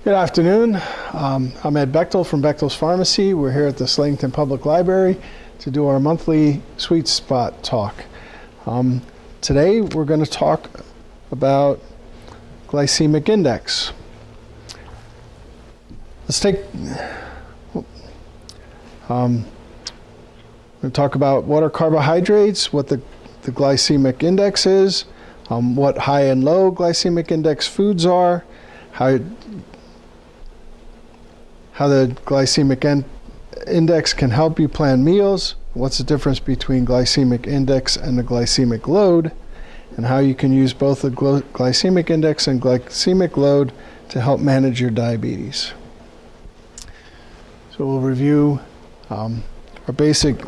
Good afternoon. I'm Ed Bechtel from Bechtel's Pharmacy. We're here at the Slatington Public Library to do our monthly Sweet Spot talk. Today we're going to talk about glycemic index. Let's take, we're going to talk about what are carbohydrates, what the glycemic index is, what high and low glycemic index foods are, how the glycemic index can help you plan meals, what's the difference between glycemic index and the glycemic load, and how you can use both the glycemic index and glycemic load to help manage your diabetes. So we'll review our basic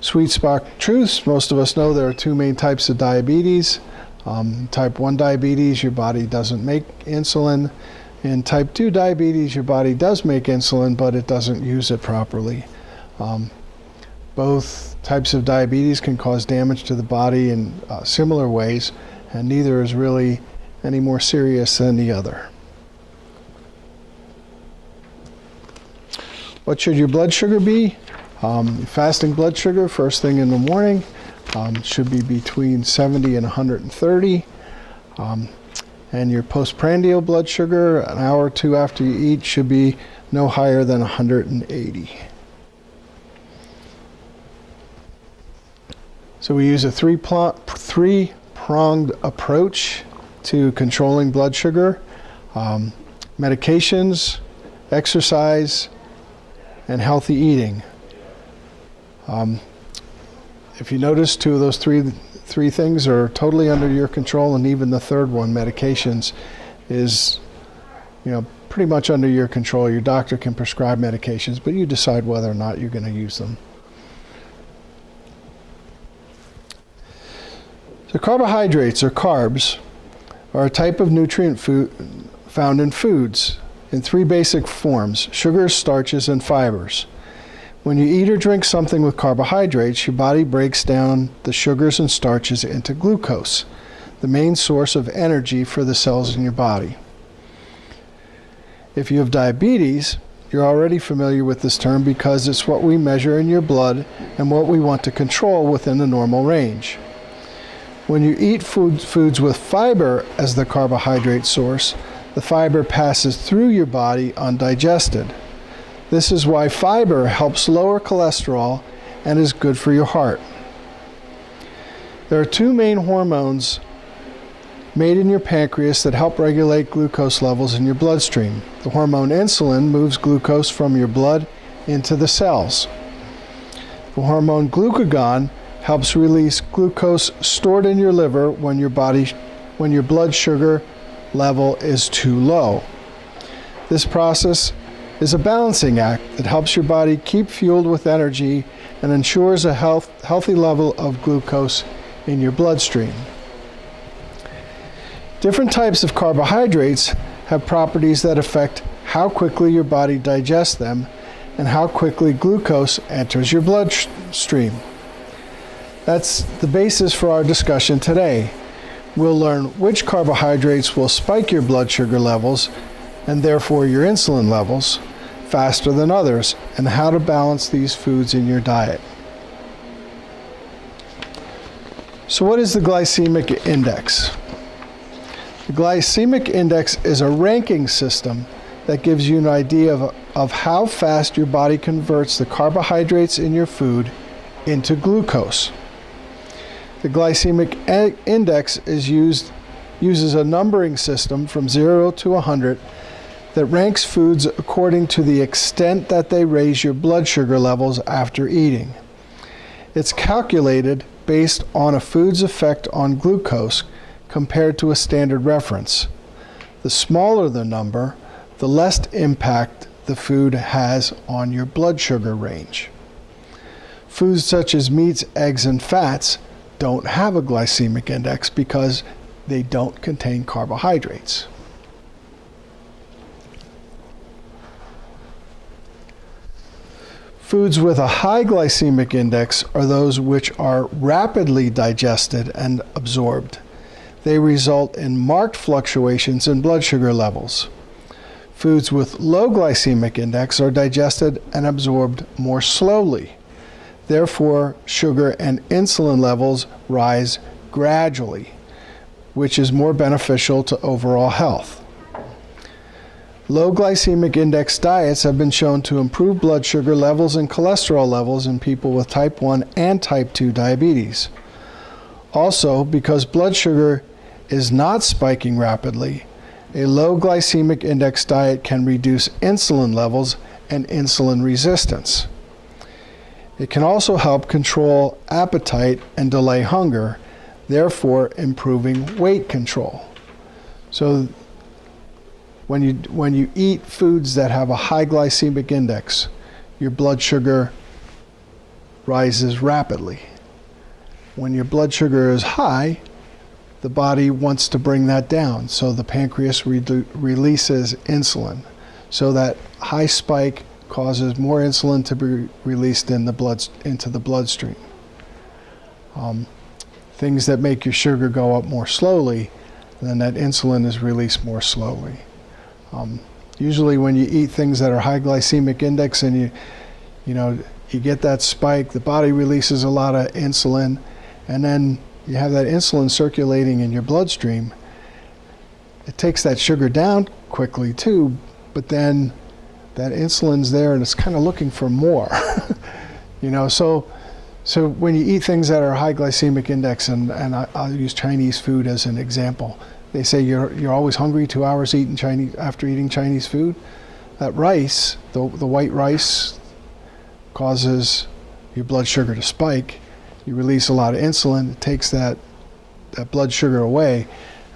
sweet spot truths. Most of us know there are two main types of diabetes. Type 1 diabetes, your body doesn't make insulin. In type 2 diabetes, your body does make insulin, but it doesn't use it properly. Both types of diabetes can cause damage to the body in similar ways, and neither is really any more serious than the other. What should your blood sugar be? Fasting blood sugar, first thing in the morning, should be between 70 and 130. And your postprandial blood sugar, an hour or two after you eat, should be no higher than 180. So we use a three-pronged approach to controlling blood sugar: medications, exercise, and healthy eating. If you notice, two of those three things are totally under your control, and even the third one, medications, is pretty much under your control. Your doctor can prescribe medications, but you decide whether or not you're going to use them. So carbohydrates, or carbs, are a type of nutrient food found in foods in three basic forms: sugars, starches, and fibers. When you eat or drink something with carbohydrates, your body breaks down the sugars and starches into glucose, the main source of energy for the cells in your body. If you have diabetes, you're already familiar with this term because it's what we measure in your blood and what we want to control within the normal range. When you eat foods with fiber as the carbohydrate source, the fiber passes through your body undigested. This is why fiber helps lower cholesterol and is good for your heart. There are two main hormones made in your pancreas that help regulate glucose levels in your bloodstream. The hormone insulin moves glucose from your blood into the cells. The hormone glucagon helps release glucose stored in your liver when your blood sugar level is too low. This process is a balancing act that helps your body keep fueled with energy and ensures a healthy level of glucose in your bloodstream. Different types of carbohydrates have properties that affect how quickly your body digests them and how quickly glucose enters your bloodstream. That's the basis for our discussion today. We'll learn which carbohydrates will spike your blood sugar levels and therefore your insulin levels faster than others, and how to balance these foods in your diet. So what is the glycemic index? The glycemic index is a ranking system that gives you an idea of how fast your body converts the carbohydrates in your food into glucose. The glycemic index uses a numbering system from 0 to 100 that ranks foods according to the extent that they raise your blood sugar levels after eating. It's calculated based on a food's effect on glucose compared to a standard reference. The smaller the number, the less impact the food has on your blood sugar range. Foods such as meats, eggs, and fats don't have a glycemic index because they don't contain carbohydrates. Foods with a high glycemic index are those which are rapidly digested and absorbed. They result in marked fluctuations in blood sugar levels. Foods with low glycemic index are digested and absorbed more slowly. Therefore, sugar and insulin levels rise gradually, which is more beneficial to overall health. Low glycemic index diets have been shown to improve blood sugar levels and cholesterol levels in people with type 1 and type 2 diabetes. Also, because blood sugar is not spiking rapidly, a low glycemic index diet can reduce insulin levels and insulin resistance. It can also help control appetite and delay hunger, therefore improving weight control. So when you eat foods that have a high glycemic index, your blood sugar rises rapidly. When your blood sugar is high, the body wants to bring that down, so the pancreas releases insulin. So that high spike causes more insulin to be released into the bloodstream. Things that make your sugar go up more slowly, then that insulin is released more slowly. Usually when you eat things that are high glycemic index and you get that spike, the body releases a lot of insulin, and then you have that insulin circulating in your bloodstream. It takes that sugar down quickly too, but then that insulin's there and it's kind of looking for more. So when you eat things that are high glycemic index, and I'll use Chinese food as an example. They say you're always hungry 2 hours after eating Chinese food. That rice, the white rice, causes your blood sugar to spike. You release a lot of insulin, it takes that blood sugar away,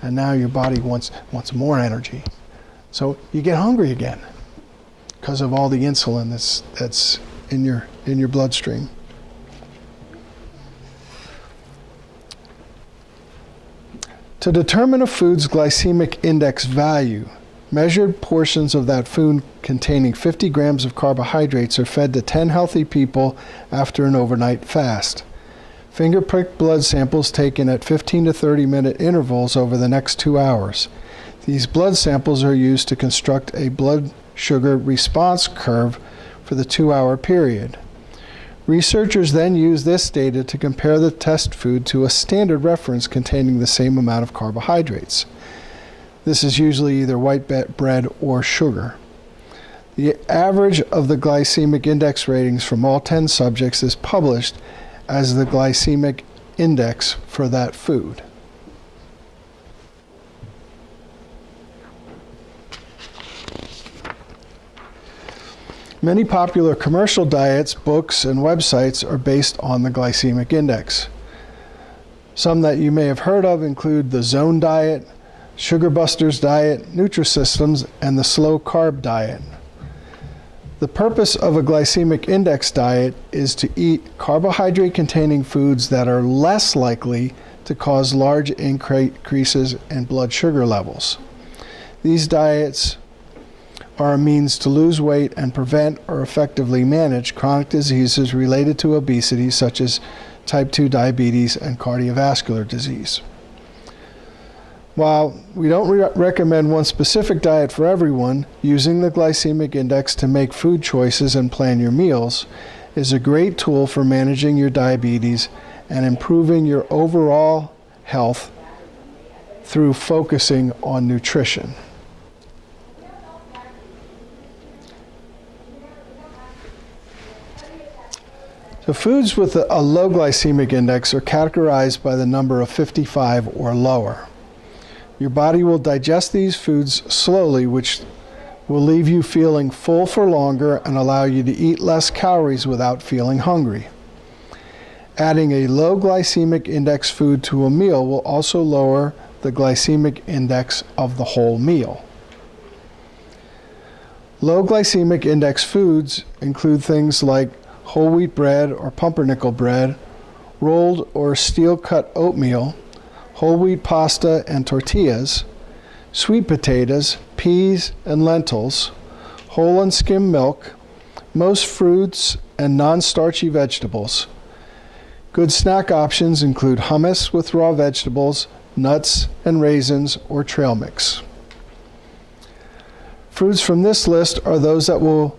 and now your body wants more energy. So you get hungry again because of all the insulin that's in your bloodstream. To determine a food's glycemic index value, measured portions of that food containing 50 grams of carbohydrates are fed to 10 healthy people after an overnight fast. Finger prick blood samples taken at 15 to 30 minute intervals over the next 2 hours. These blood samples are used to construct a blood sugar response curve for the 2-hour period. Researchers then use this data to compare the test food to a standard reference containing the same amount of carbohydrates. This is usually either white bread or sugar. The average of the glycemic index ratings from all 10 subjects is published as the glycemic index for that food. Many popular commercial diets, books, and websites are based on the glycemic index. Some that you may have heard of include the Zone Diet, Sugar Busters Diet, Nutrisystems, and the Slow Carb Diet. The purpose of a glycemic index diet is to eat carbohydrate-containing foods that are less likely to cause large increases in blood sugar levels. These diets are a means to lose weight and prevent or effectively manage chronic diseases related to obesity, such as type 2 diabetes and cardiovascular disease. While we don't recommend one specific diet for everyone, using the glycemic index to make food choices and plan your meals is a great tool for managing your diabetes and improving your overall health through focusing on nutrition. So foods with a low glycemic index are categorized by the number of 55 or lower. Your body will digest these foods slowly, which will leave you feeling full for longer and allow you to eat less calories without feeling hungry. Adding a low glycemic index food to a meal will also lower the glycemic index of the whole meal. Low glycemic index foods include things like whole wheat bread or pumpernickel bread, rolled or steel-cut oatmeal, whole wheat pasta and tortillas, sweet potatoes, peas and lentils, whole and skim milk, most fruits and non-starchy vegetables. Good snack options include hummus with raw vegetables, nuts and raisins, or trail mix. Foods from this list are those that will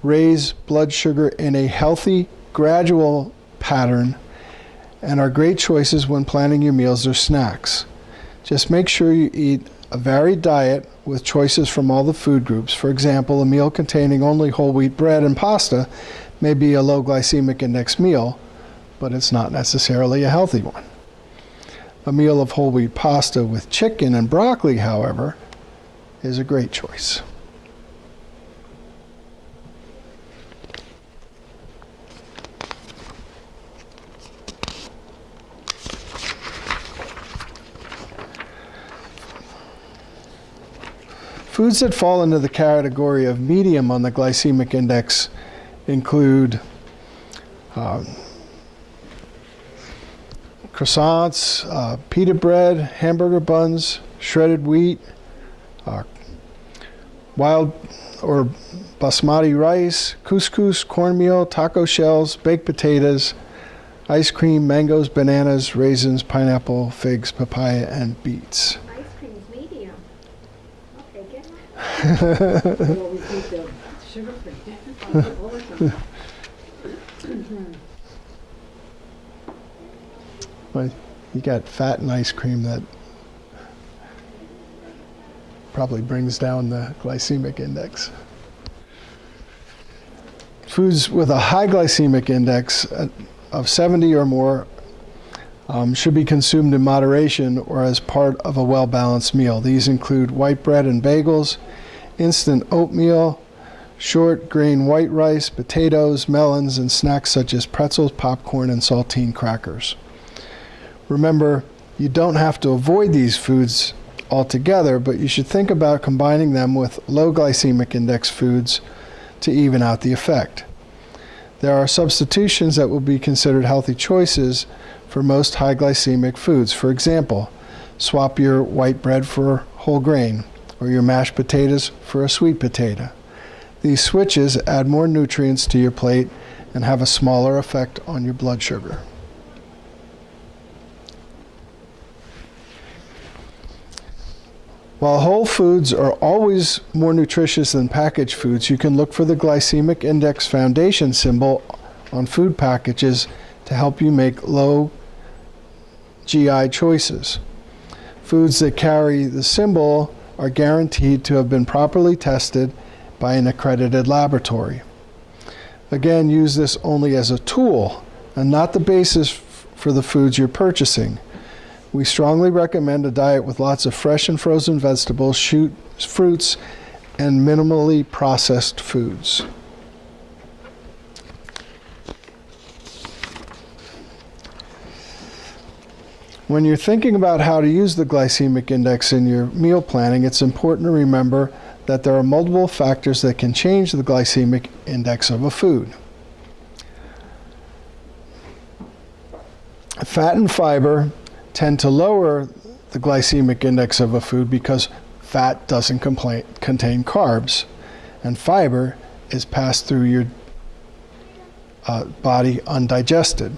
raise blood sugar in a healthy, gradual pattern and are great choices when planning your meals or snacks. Just make sure you eat a varied diet with choices from all the food groups. For example, a meal containing only whole wheat bread and pasta may be a low glycemic index meal, but it's not necessarily a healthy one. A meal of whole wheat pasta with chicken and broccoli, however, is a great choice. Foods that fall into the category of medium on the glycemic index include croissants, pita bread, hamburger buns, shredded wheat, wild or basmati rice, couscous, cornmeal, taco shells, baked potatoes, ice cream, mangoes, bananas, raisins, pineapple, figs, papaya, and beets. Ice cream is medium. Okay, get it. We always eat the sugar-free. Well, you got fat and ice cream that probably brings down the glycemic index. Foods with a high glycemic index of 70 or more should be consumed in moderation or as part of a well-balanced meal. These include white bread and bagels, instant oatmeal, short grain white rice, potatoes, melons, and snacks such as pretzels, popcorn, and saltine crackers. Remember, you don't have to avoid these foods altogether, but you should think about combining them with low glycemic index foods to even out the effect. There are substitutions that will be considered healthy choices for most high glycemic foods. For example, swap your white bread for whole grain, or your mashed potatoes for a sweet potato. These switches add more nutrients to your plate and have a smaller effect on your blood sugar. While whole foods are always more nutritious than packaged foods, you can look for the glycemic index foundation symbol on food packages to help you make low GI choices. Foods that carry the symbol are guaranteed to have been properly tested by an accredited laboratory. Again, use this only as a tool and not the basis for the foods you're purchasing. We strongly recommend a diet with lots of fresh and frozen vegetables, fruits, and minimally processed foods. When you're thinking about how to use the glycemic index in your meal planning, it's important to remember that there are multiple factors that can change the glycemic index of a food. Fat and fiber tend to lower the glycemic index of a food because fat doesn't contain carbs, and fiber is passed through your body undigested.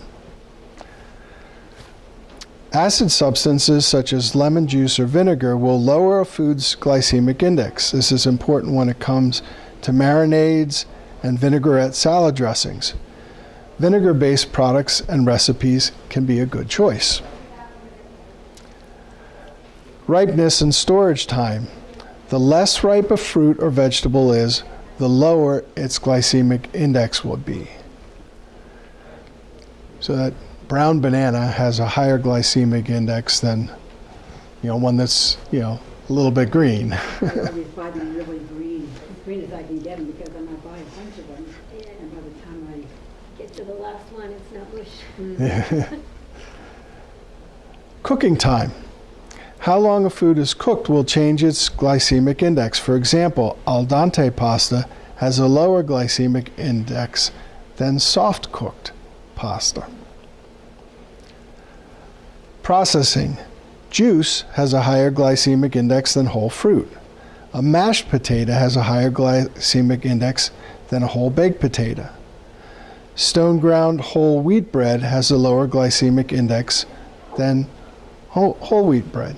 Acid substances such as lemon juice or vinegar will lower a food's glycemic index. This is important when it comes to marinades and vinaigrette salad dressings. Vinegar-based products and recipes can be a good choice. Ripeness and storage time. The less ripe a fruit or vegetable is, the lower its glycemic index will be. So that brown banana has a higher glycemic index than, one that's, a little bit green. I always buy them really green, as green as I can get them, because then I buy a bunch of them, Yeah. and by the time I Get to the last one, it's not much. Yeah. Cooking time. How long a food is cooked will change its glycemic index. For example, al dente pasta has a lower glycemic index than soft-cooked pasta. Processing. Juice has a higher glycemic index than whole fruit. A mashed potato has a higher glycemic index than a whole baked potato. Stone ground whole wheat bread has a lower glycemic index than whole wheat bread.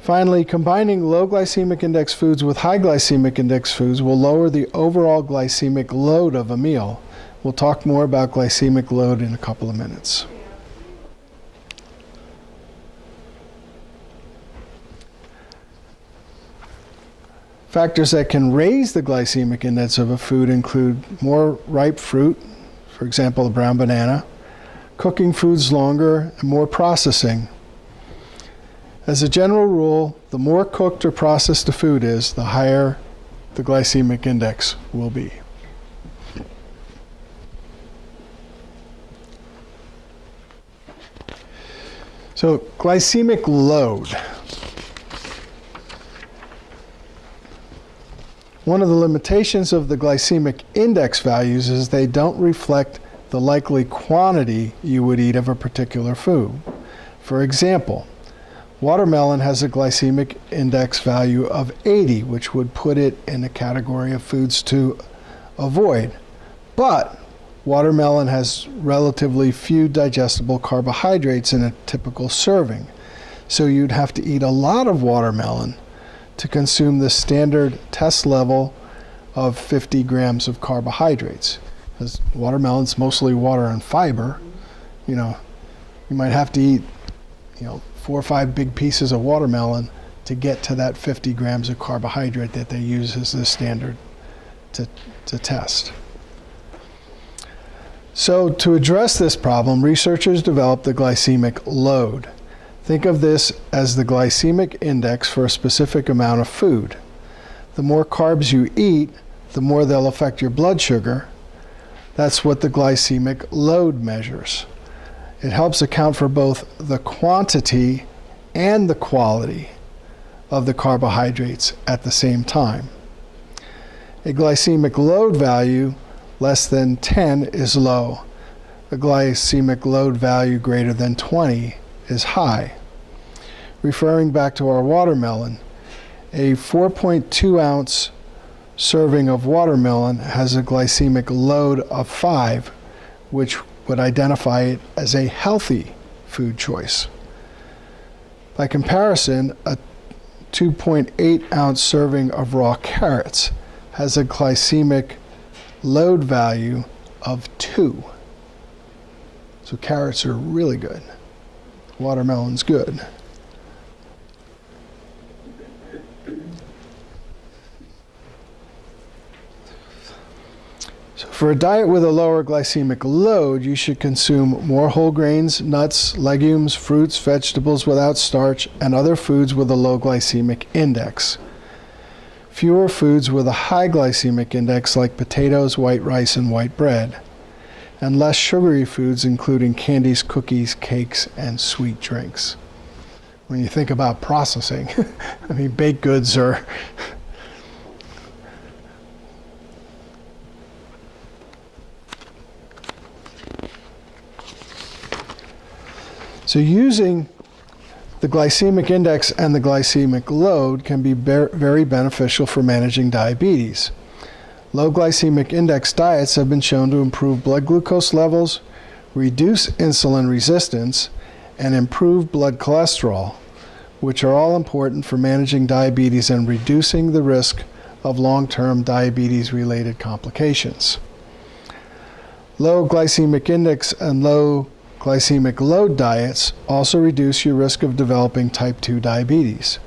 Finally, combining low glycemic index foods with high glycemic index foods will lower the overall glycemic load of a meal. We'll talk more about glycemic load in a couple of minutes. Factors that can raise the glycemic index of a food include more ripe fruit, for example, a brown banana, cooking foods longer, and more processing. As a general rule, the more cooked or processed a food is, the higher the glycemic index will be. So, glycemic load. One of the limitations of the glycemic index values is they don't reflect the likely quantity you would eat of a particular food. For example, watermelon has a glycemic index value of 80, which would put it in a category of foods to avoid. But watermelon has relatively few digestible carbohydrates in a typical serving. So you'd have to eat a lot of watermelon to consume the standard test level of 50 grams of carbohydrates. Because watermelon's mostly water and fiber, you might have to eat, 4 or 5 big pieces of watermelon to get to that 50 grams of carbohydrate that they use as the standard to test. So to address this problem, researchers developed the glycemic load. Think of this as the glycemic index for a specific amount of food. The more carbs you eat, the more they'll affect your blood sugar. That's what the glycemic load measures. It helps account for both the quantity and the quality of the carbohydrates at the same time. A glycemic load value less than 10 is low. A glycemic load value greater than 20 is high. Referring back to our watermelon, a 4.2 ounce serving of watermelon has a glycemic load of 5, which would identify it as a healthy food choice. By comparison, a 2.8 ounce serving of raw carrots has a glycemic load value of 2. So carrots are really good. Watermelon's good. So for a diet with a lower glycemic load, you should consume more whole grains, nuts, legumes, fruits, vegetables without starch, and other foods with a low glycemic index. Fewer foods with a high glycemic index like potatoes, white rice, and white bread. And less sugary foods including candies, cookies, cakes, and sweet drinks. When you think about processing, baked goods are so using the glycemic index and the glycemic load can be very beneficial for managing diabetes. Low glycemic index diets have been shown to improve blood glucose levels, reduce insulin resistance, and improve blood cholesterol, which are all important for managing diabetes and reducing the risk of long-term diabetes-related complications. Low glycemic index and low glycemic load diets also reduce your risk of developing type 2 diabetes,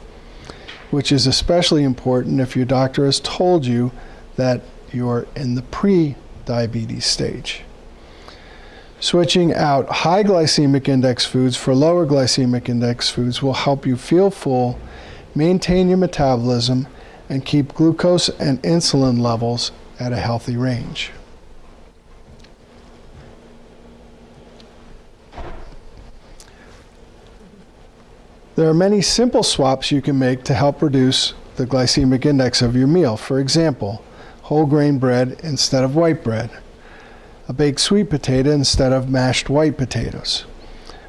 which is especially important if your doctor has told you that you're in the pre-diabetes stage. Switching out high glycemic index foods for lower glycemic index foods will help you feel full, maintain your metabolism, and keep glucose and insulin levels at a healthy range. There are many simple swaps you can make to help reduce the glycemic index of your meal. For example, whole grain bread instead of white bread, a baked sweet potato instead of mashed white potatoes,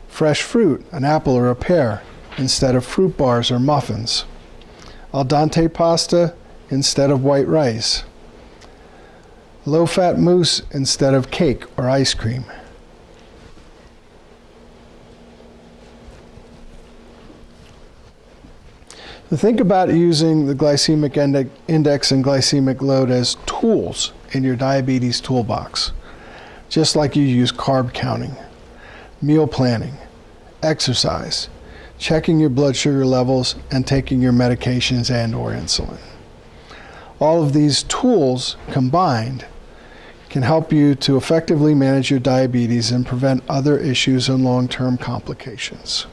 fresh fruit, an apple or a pear, instead of fruit bars or muffins, al dente pasta instead of white rice, low-fat mousse instead of cake or ice cream. Think about using the glycemic index and glycemic load as tools in your diabetes toolbox, just like you use carb counting, meal planning, exercise, checking your blood sugar levels, and taking your medications and/or insulin. All of these tools combined can help you to effectively manage your diabetes and prevent other issues and long-term complications.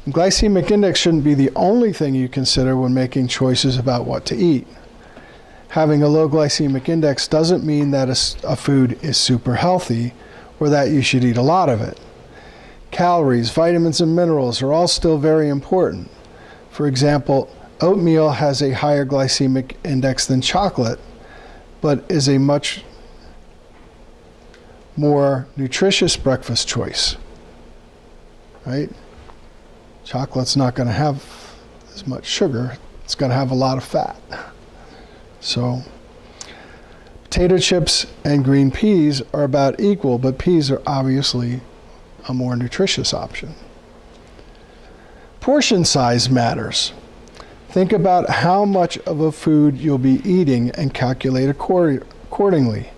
Glycemic index shouldn't be the only thing you consider when making choices about what to eat. Having a low glycemic index doesn't mean that a food is super healthy or that you should eat a lot of it. Calories, vitamins, and minerals are all still very important. For example, oatmeal has a higher glycemic index than chocolate, but is a much more nutritious breakfast choice, right? Chocolate's not going to have as much sugar. It's going to have a lot of fat. So potato chips and green peas are about equal, but peas are obviously a more nutritious option. Portion size matters. Think about how much of a food you'll be eating and calculate accordingly.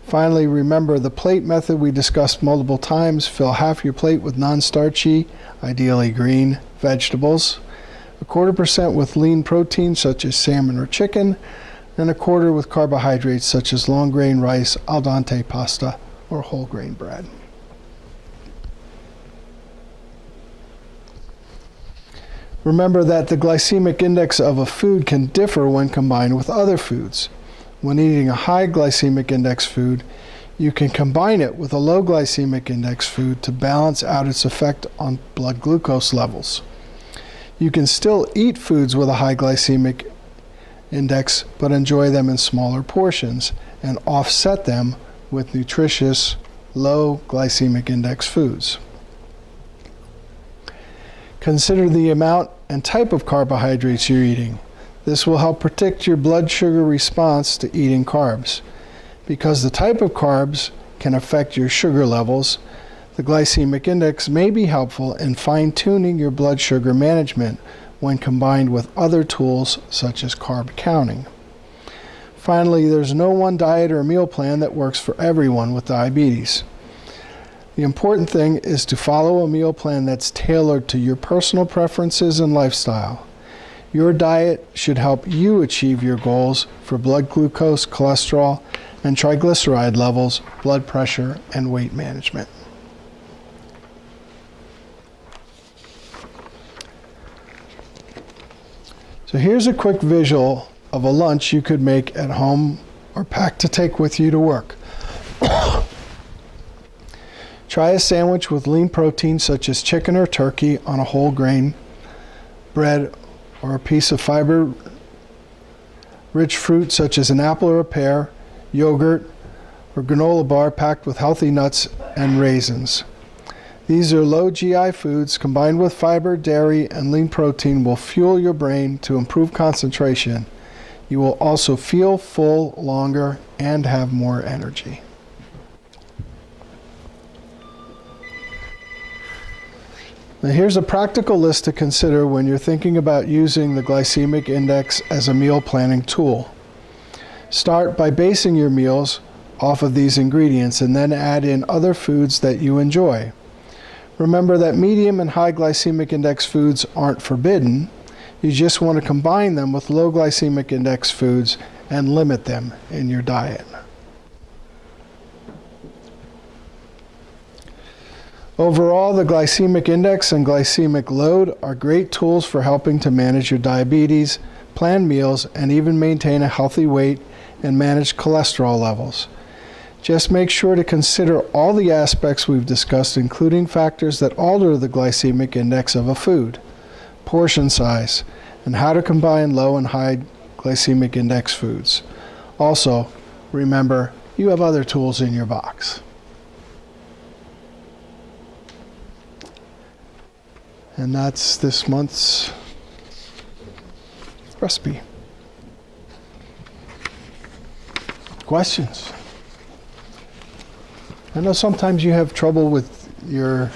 Finally, remember the plate method we discussed multiple times. Fill half your plate with non-starchy, ideally green, vegetables, 1/4% with lean protein such as salmon or chicken, and 1/4 with carbohydrates such as long grain rice, al dente pasta, or whole grain bread. Remember that the glycemic index of a food can differ when combined with other foods. When eating a high glycemic index food, you can combine it with a low glycemic index food to balance out its effect on blood glucose levels. You can still eat foods with a high glycemic index, but enjoy them in smaller portions and offset them with nutritious, low glycemic index foods. Consider the amount and type of carbohydrates you're eating. This will help predict your blood sugar response to eating carbs. Because the type of carbs can affect your sugar levels, the glycemic index may be helpful in fine-tuning your blood sugar management when combined with other tools such as carb counting. Finally, there's no one diet or meal plan that works for everyone with diabetes. The important thing is to follow a meal plan that's tailored to your personal preferences and lifestyle. Your diet should help you achieve your goals for blood glucose, cholesterol, and triglyceride levels, blood pressure, and weight management. So here's a quick visual of a lunch you could make at home or pack to take with you to work. Try a sandwich with lean protein such as chicken or turkey on a whole grain bread, or a piece of fiber-rich fruit such as an apple or a pear, yogurt, or granola bar packed with healthy nuts and raisins. These are low GI foods combined with fiber, dairy, and lean protein will fuel your brain to improve concentration. You will also feel full longer and have more energy. Now here's a practical list to consider when you're thinking about using the glycemic index as a meal planning tool. Start by basing your meals off of these ingredients and then add in other foods that you enjoy. Remember that medium and high glycemic index foods aren't forbidden. You just want to combine them with low glycemic index foods and limit them in your diet. Overall, the glycemic index and glycemic load are great tools for helping to manage your diabetes, plan meals, and even maintain a healthy weight and manage cholesterol levels. Just make sure to consider all the aspects we've discussed, including factors that alter the glycemic index of a food, portion size, and how to combine low and high glycemic index foods. Also, remember, you have other tools in your box. And that's this month's recipe. I know sometimes you have trouble with your